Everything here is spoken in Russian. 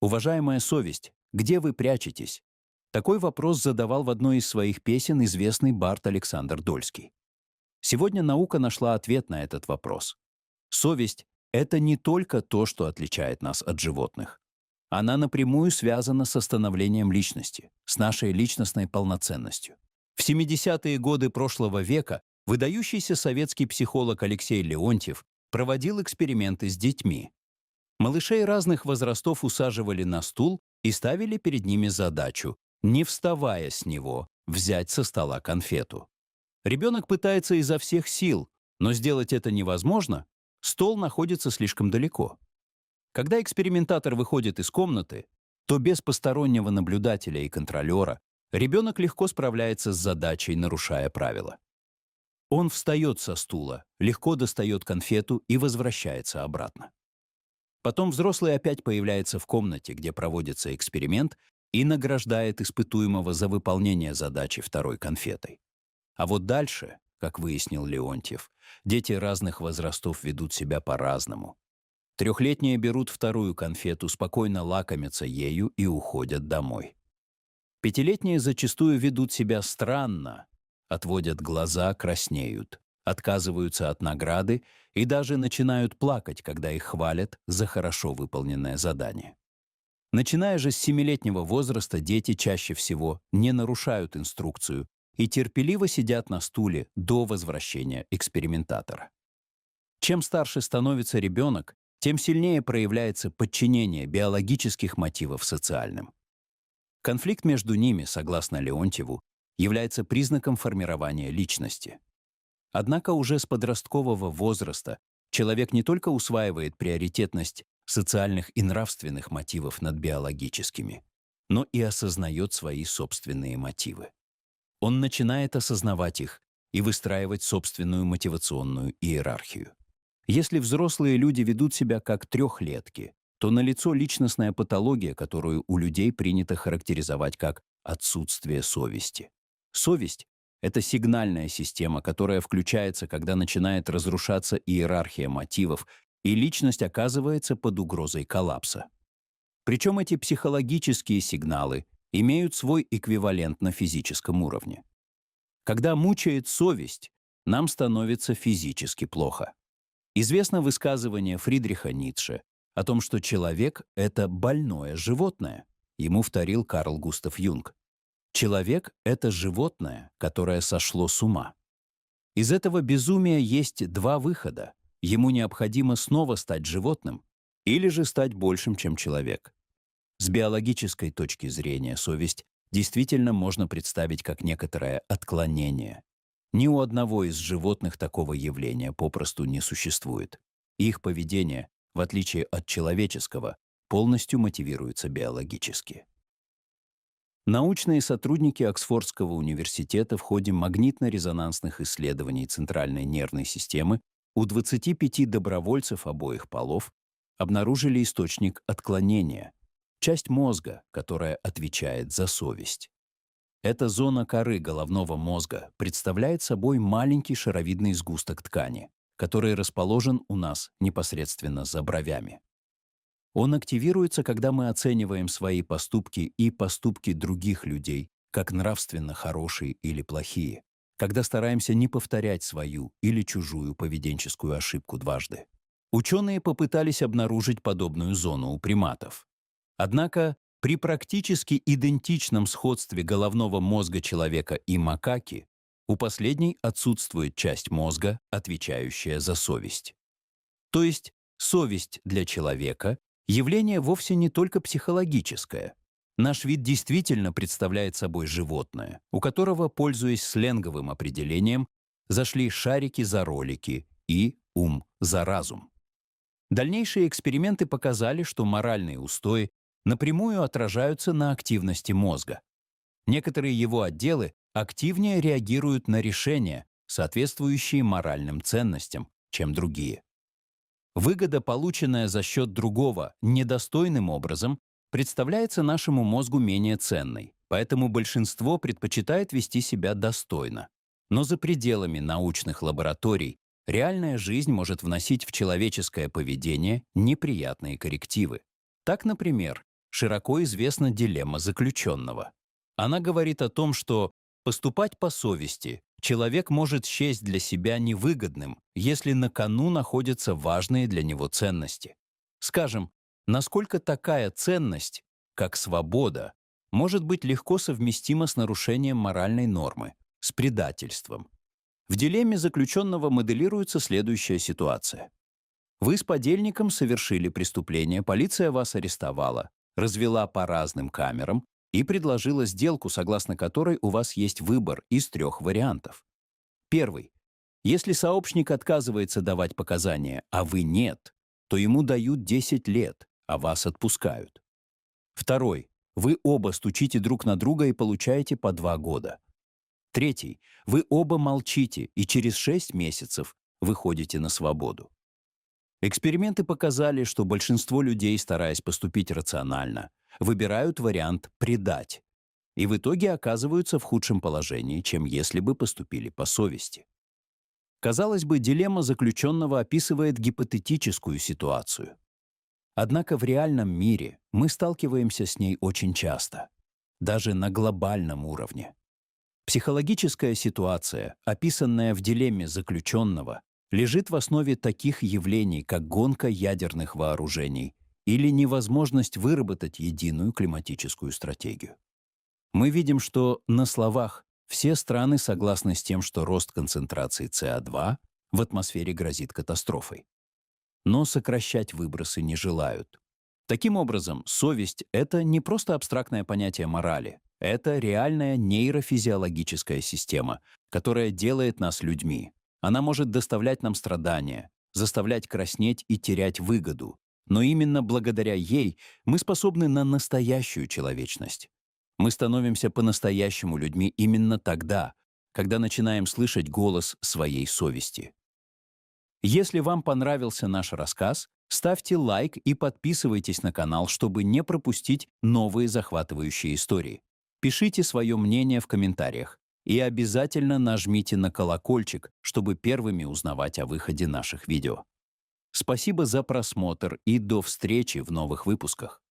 Уважаемая совесть, где вы прячетесь? Такой вопрос задавал в одной из своих песен известный бард Александр Дольский. Сегодня наука нашла ответ на этот вопрос. Совесть — это не только то, что отличает нас от животных. Она напрямую связана со становлением личности, с нашей личностной полноценностью. В 70-е годы прошлого века выдающийся советский психолог Алексей Леонтьев проводил эксперименты с детьми. Малышей разных возрастов усаживали на стул и ставили перед ними задачу, не вставая с него, взять со стола конфету. Ребенок пытается изо всех сил, но сделать это невозможно, стол находится слишком далеко. Когда экспериментатор выходит из комнаты, то без постороннего наблюдателя и контролера ребенок легко справляется с задачей, нарушая правила. Он встает со стула, легко достает конфету и возвращается обратно. Потом взрослый опять появляется в комнате, где проводится эксперимент, и награждает испытуемого за выполнение задачи второй конфетой. А вот дальше, как выяснил Леонтьев, дети разных возрастов ведут себя по-разному. Трехлетние берут вторую конфету, спокойно лакомятся ею и уходят домой. Пятилетние зачастую ведут себя странно, отводят глаза, краснеют, отказываются от награды и даже начинают плакать, когда их хвалят за хорошо выполненное задание. Начиная же с 7-летнего возраста дети чаще всего не нарушают инструкцию и терпеливо сидят на стуле до возвращения экспериментатора. Чем старше становится ребенок, тем сильнее проявляется подчинение биологических мотивов социальным. Конфликт между ними, согласно Леонтьеву, является признаком формирования личности. Однако уже с подросткового возраста человек не только усваивает приоритетность социальных и нравственных мотивов над биологическими, но и осознает свои собственные мотивы. Он начинает осознавать их и выстраивать собственную мотивационную иерархию. Если взрослые люди ведут себя как трехлетки, то налицо личностная патология, которую у людей принято характеризовать как отсутствие совести. Совесть — это сигнальная система, которая включается, когда начинает разрушаться иерархия мотивов, и личность оказывается под угрозой коллапса. Причем эти психологические сигналы имеют свой эквивалент на физическом уровне. Когда мучает совесть, нам становится физически плохо. Известно высказывание Фридриха Ницше о том, что человек — это больное животное. Ему вторил Карл Густав Юнг. Человек — это животное, которое сошло с ума. Из этого безумия есть два выхода. Ему необходимо снова стать животным или же стать большим, чем человек. С биологической точки зрения совесть действительно можно представить как некоторое отклонение. Ни у одного из животных такого явления попросту не существует. Их поведение, в отличие от человеческого, полностью мотивируется биологически. Научные сотрудники Оксфордского университета в ходе магнитно-резонансных исследований центральной нервной системы у 25 добровольцев обоих полов обнаружили источник отклонения, часть мозга, которая отвечает за совесть. Эта зона коры головного мозга представляет собой маленький шаровидный сгусток ткани, который расположен у нас непосредственно за бровями. Он активируется, когда мы оцениваем свои поступки и поступки других людей как нравственно хорошие или плохие, когда стараемся не повторять свою или чужую поведенческую ошибку дважды. Ученые попытались обнаружить подобную зону у приматов. Однако при практически идентичном сходстве головного мозга человека и макаки у последней отсутствует часть мозга, отвечающая за совесть. То есть совесть для человека — явление вовсе не только психологическое. Наш вид действительно представляет собой животное, у которого, пользуясь сленговым определением, зашли шарики за ролики и ум за разум. Дальнейшие эксперименты показали, что моральные устои напрямую отражаются на активности мозга. Некоторые его отделы активнее реагируют на решения, соответствующие моральным ценностям, чем другие. Выгода, полученная за счет другого недостойным образом, представляется нашему мозгу менее ценной, поэтому большинство предпочитает вести себя достойно. Но за пределами научных лабораторий реальная жизнь может вносить в человеческое поведение неприятные коррективы. Так, например, широко известна дилемма заключенного. Она говорит о том, что поступать по совести человек может счесть для себя невыгодным, если на кону находятся важные для него ценности. Скажем, насколько такая ценность, как свобода, может быть легко совместима с нарушением моральной нормы, с предательством. В дилемме заключенного моделируется следующая ситуация. Вы с подельником совершили преступление, полиция вас арестовала, развела по разным камерам и предложила сделку, согласно которой у вас есть выбор из 3 вариантов. Первый. Если сообщник отказывается давать показания, а вы нет, то ему дают 10 лет, а вас отпускают. Второй. Вы оба стучите друг на друга и получаете по 2 года. Третий. Вы оба молчите и через 6 месяцев выходите на свободу. Эксперименты показали, что большинство людей, стараясь поступить рационально, выбирают вариант «предать» и в итоге оказываются в худшем положении, чем если бы поступили по совести. Казалось бы, дилемма заключенного описывает гипотетическую ситуацию. Однако в реальном мире мы сталкиваемся с ней очень часто, даже на глобальном уровне. Психологическая ситуация, описанная в дилемме заключенного, лежит в основе таких явлений, как гонка ядерных вооружений или невозможность выработать единую климатическую стратегию. Мы видим, что на словах все страны согласны с тем, что рост концентрации СО2 в атмосфере грозит катастрофой. Но сокращать выбросы не желают. Таким образом, совесть — это не просто абстрактное понятие морали, это реальная нейрофизиологическая система, которая делает нас людьми. Она может доставлять нам страдания, заставлять краснеть и терять выгоду, но именно благодаря ей мы способны на настоящую человечность. Мы становимся по-настоящему людьми именно тогда, когда начинаем слышать голос своей совести. Если вам понравился наш рассказ, ставьте лайк и подписывайтесь на канал, чтобы не пропустить новые захватывающие истории. Пишите свое мнение в комментариях и обязательно нажмите на колокольчик, чтобы первыми узнавать о выходе наших видео. Спасибо за просмотр и до встречи в новых выпусках.